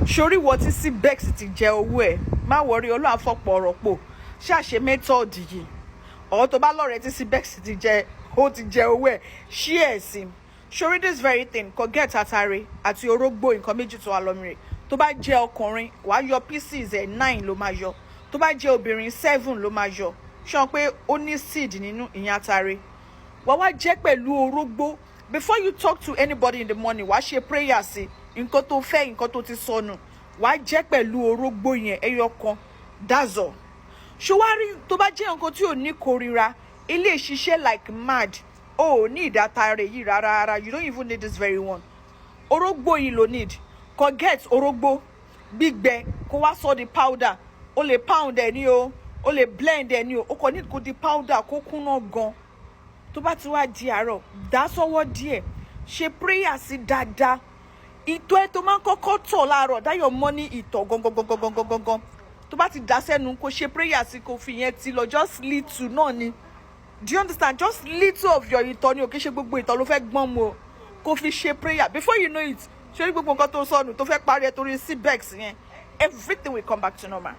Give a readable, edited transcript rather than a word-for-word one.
sórí wọ tí Cbex ti jẹ owó ẹ má wọrí Ọlọ́run àfọ̀pọ̀ ọ̀rọ̀ pò ṣàṣe method yìí ọ̀rọ̀ tó bá lọ́rẹ̀ẹ́ tí Cbex ti jẹ owó ẹ ṣí ẹ̀ sí sórí this very thing kò get àtàrí àti orógbó nǹkan méjì tó wà lọ́mìrè tó bá jẹ́ ọkùnrin wàá yọ pieces ẹ̀ 9 ló máa yọ tó bá jẹ́ obìnrin 7 ló máa yọ ṣan pé ó ní seed nínú ìyẹn àtàrí wàá wá jẹ́ pẹ̀lú orógbó before you talk to anybody in the morning wàá ṣe prayer sí nǹkan tó fẹ́ nǹkan tó ti sọnù wàá jẹ́ pẹ̀lú orógbó yẹn ẹyọ kan that's all ṣùwárí tó bá jẹ́ nǹkan tí ò ní kórira ilé ìṣiṣẹ́ like mad ò ní ìdátàrẹ yìí rárá you don't even need this very one orógbó yìí ló need kò get orógbó gbígbẹ kó wá sọ di powder o lè pound ẹ ní o lè blend ẹ ní o kò need kó di powder kó kúnná gan tó bá ti wá di àárọ̀ dá sọ́wọ́ díẹ̀ ṣe prayer sí dáadáa ìtọ̀ ẹ tó máa ń kọ́kọ́ tọ̀ láàárọ̀ dáyọ̀ mọ́ ní ìtọ̀ gangan tó bá ti dá sẹ́nu kó ṣe prayer sí kó fi yẹn ti lọ just little náà ni do you understand just little of your ìtọ̀ ni ò kí ṣe gbogbo ìtọ̀ ló fẹ́ gbọ́n mu o kó fi ṣe prayer before you know it ṣe gbogbo nǹkan tó sọnù tó fẹ́ parí ẹ torí Cbex yẹn everything will come back to normal.